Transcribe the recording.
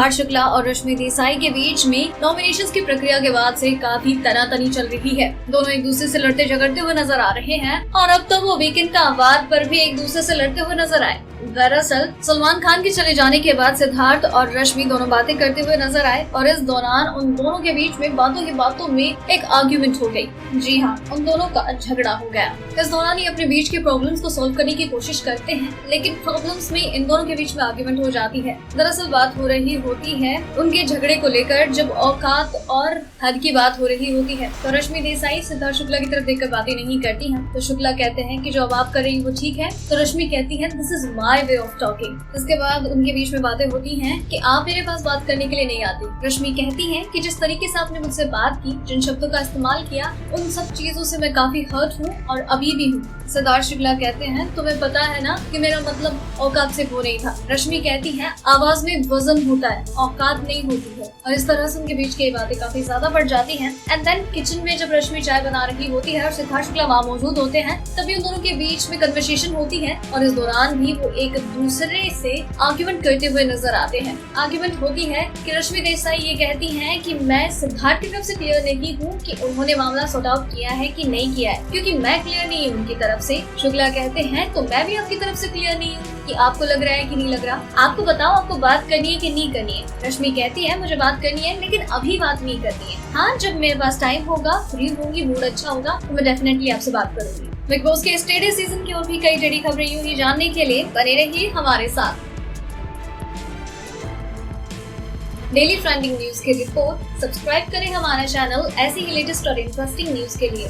सिद्धार्थ शुक्ला और रश्मि देसाई के बीच में नॉमिनेशंस की प्रक्रिया के बाद से काफी तनातनी चल रही है। दोनों एक दूसरे से लड़ते झगड़ते हुए नजर आ रहे हैं और अब तो वो वीकेंड का वार पर भी एक दूसरे से लड़ते हुए नजर आए। दरअसल सलमान खान के चले जाने के बाद सिद्धार्थ और रश्मि दोनों बातें करते हुए नजर आए और इस दौरान उन दोनों के बीच में बातों में एक आर्ग्यूमेंट हो गई। जी हाँ, उन दोनों का झगड़ा हो गया। इस दौरान ये अपने बीच के प्रॉब्लम्स को सॉल्व करने की कोशिश करते हैं, लेकिन प्रॉब्लम्स में इन दोनों के बीच में आर्ग्यूमेंट हो जाती है। दरअसल बात हो रही होती है उनके झगड़े को लेकर, जब औकात और हद की बात हो रही होती है तो रश्मि देसाई सिद्धार्थ शुक्ला की तरफ देखकर बातें नहीं करती हैं। तो शुक्ला कहते हैं कि जो अब आप कर रही वो ठीक है, तो रश्मि कहती है this is my way of talking. इसके बाद उनके बीच में बातें होती हैं कि आप मेरे पास बात करने के लिए नहीं आती। रश्मि कहती है कि जिस तरीके से आपने मुझसे बात की, जिन शब्दों का इस्तेमाल किया, उन सब चीजों से मैं काफी हर्ट हूँ और अभी भी हूँ। सिद्धार्थ शुक्ला कहते हैं तुम्हें पता है ना कि मेरा मतलब औकात से वो नहीं था। रश्मि कहती है आवाज में वजन होता है, औकात नहीं होती है। और इस तरह से उनके बीच की बातें काफी ज्यादा बढ़ जाती हैं। एंड देन किचन में जब रश्मि चाय बना रही होती है और सिद्धार्थ शुक्ला वहाँ मौजूद होते हैं, तभी उन दोनों के बीच में कन्वर्सेशन होती है और इस दौरान भी वो एक दूसरे से आर्ग्यूमेंट करते हुए नजर आते हैं। आर्ग्यूमेंट होती है कि रश्मि देसाई ये कहती हैं कि मैं सिद्धार्थ की तरफ से क्लियर नहीं हूँ कि उन्होंने मामला सॉर्ट आउट किया है कि नहीं किया है, क्योंकि मैं क्लियर नहीं हूँ उनकी तरफ से। शुक्ला कहते हैं तो मैं भी आपकी तरफ से क्लियर नहीं हूँ कि आपको लग रहा है कि नहीं लग रहा। आपको बताओ आपको बात करनी है कि नहीं करनी है। रश्मि कहती है मुझे बात करनी है, लेकिन अभी बात नहीं करनी है। हाँ, जब मेरे पास टाइम होगा, फ्री होंगी, मूड अच्छा होगा तो मैं डेफिनेटली आपसे बात करूंगी। बिग बॉस के स्टेटस सीजन की और भी कई जड़ी खबरें यूं ही जानने के लिए बने रहिए हमारे साथ। डेली ट्रेंडिंग न्यूज की रिपोर्ट सब्सक्राइब करें हमारा चैनल ऐसी ही लेटेस्ट और इंटरेस्टिंग न्यूज के लिए।